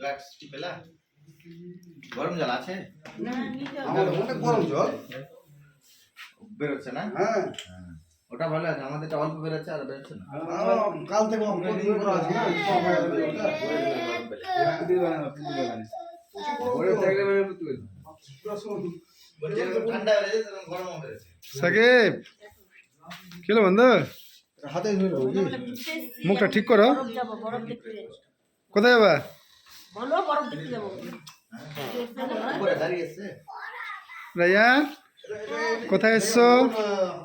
flax টিপেলা গরম জল আছে না নিতে আমার অনেক গরম জল বেরোচ্ছে না হ্যাঁ ওটা ভালো আছে আমাদের এটা অল্প বেরোচ্ছে আর বেরোচ্ছে না কাল থেকে কন্টিনিউ করা আছে না সব হয়ে যাবে ওটা ঠান্ডা বেড়েছে তখন গরম বেরোচ্ছে সাকিব কি হলো বন্ধু হাতে ধরে মুখটা ঠিক করো বরফ যাবো বরফ দেখতে কোথায় যাবা বলো বরফ দেখতে যাবো উপরে দাঁড়িয়ে এসছে রাইয়ান কোথায় এসছো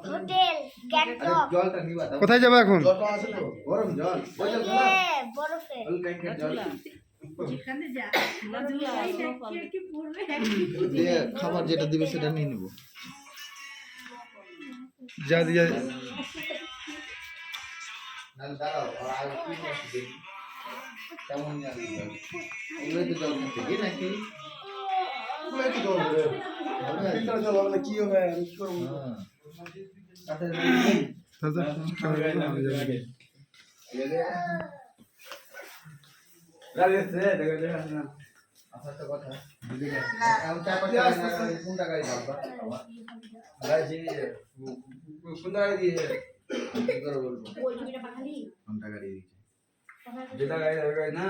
হোটেল গ্যাংটক জলটা নিবা দাও কোথায় যাবা এখন জলটা আছে তো গরম জল ওই জল না বরফে ওই ট্যাঙ্কের জল দিয়ে খাবার যেটা দিবে সেটা নিয়ে নেব যা দিয়ে নাহলে দাঁড়াও আর কি দেখি কেমন জানি এগুলো তো জল খেতে কি নাকি একটু জল দেবে ফিল্টার জল হলে কি হবে আমি কি করব সাথে আচ্ছা তো কথা আমি চার পাঁচ কোনটা গাড়ি যাবো কোনটা গাড়ি দিয়ে কি করে বলবো কোনটা গাড়ি দিয়েছে যেটা গাড়ি যাবে না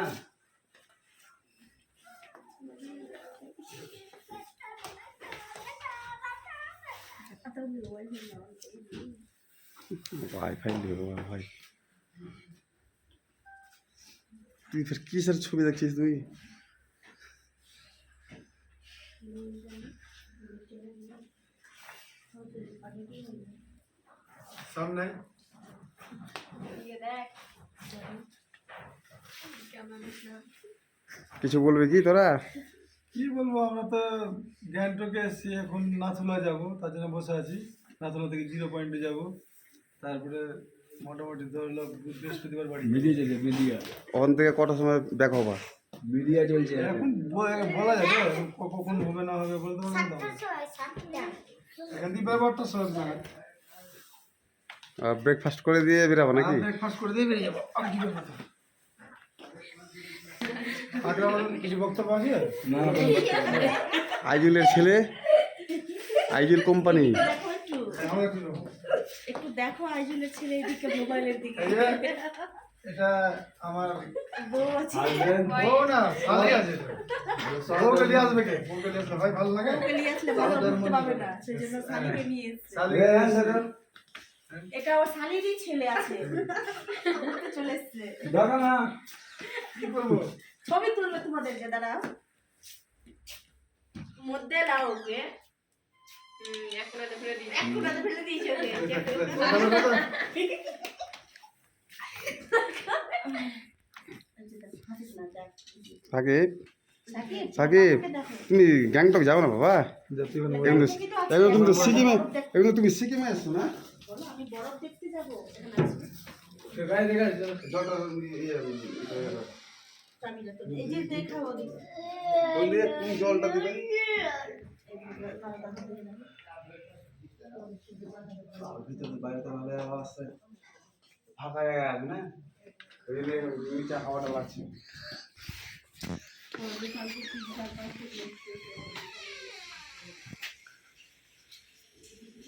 वाईफाई ले भाई তুই ফের কিসের ছবি দেখছিস তুই সামনে কিছু বলবি কি তোরা কি বলবো আমরা তো গ্যাংটকে এসেছি এখন নাথুলা যাব তার জন্য বসে আছি নাথুলা থেকে 0 পয়েন্টে যাব তারপরে মোটামুটি ধরলো বৃহস্পতিবার বাড়ি ওখান থেকে কটার সময় ব্যাক হবা এখন বলা যাবে কখন হবে না হবে বলতে পারবেন না এখান থেকে ব্যাপারটা সহজ না ব্রেকফাস্ট করে দিয়ে বেরাবো নাকি ব্রেকফাস্ট করে দিয়ে বেরিয়ে যাবো আর কি ব্যাপার আগে আমার কিছু বক্তব্য আছে আইজুলের ছেলে আইজুল কোম্পানি আমার একটু একটু দেখো আইজুলের ছেলে এদিকে মোবাইলের দিকে এটা আমার বউ আছে বউ না শালি আছে বউকে নিয়ে আসবে কে বউকে নিয়ে আসলে ভাই ভালো লাগে বউকে নিয়ে আসলে ভালো করতে পারবে না সেই জন্য শালিকে নিয়ে এসেছে শালি এটা ওর শালিরই ছেলে আছে ঘুরতে চলে এসছে দাদা না কি করবো ছবি তুলবে তোমাদেরকে দাঁড়া মধ্যে লাও ওকে এখন ফেলে দিয়েছে সাকিব সাকিব তুমি গ্যাংটক যাও না বাবা এগুলো এগুলো তুমি তো সিকিমে এগুলো তুমি সিকিমে এসছো না বলো আমি বরফ দেখতে যাবো গায়ে দেখা জলটা চাবিটা তো এই যে দেখাও বললে তুমি জলটা দিবেন ভিতরে বাইরে তো ভালো আওয়াজ আসছে ফাঁকা জায়গা আছে না রেলে নিচে হাওয়াটা লাগছে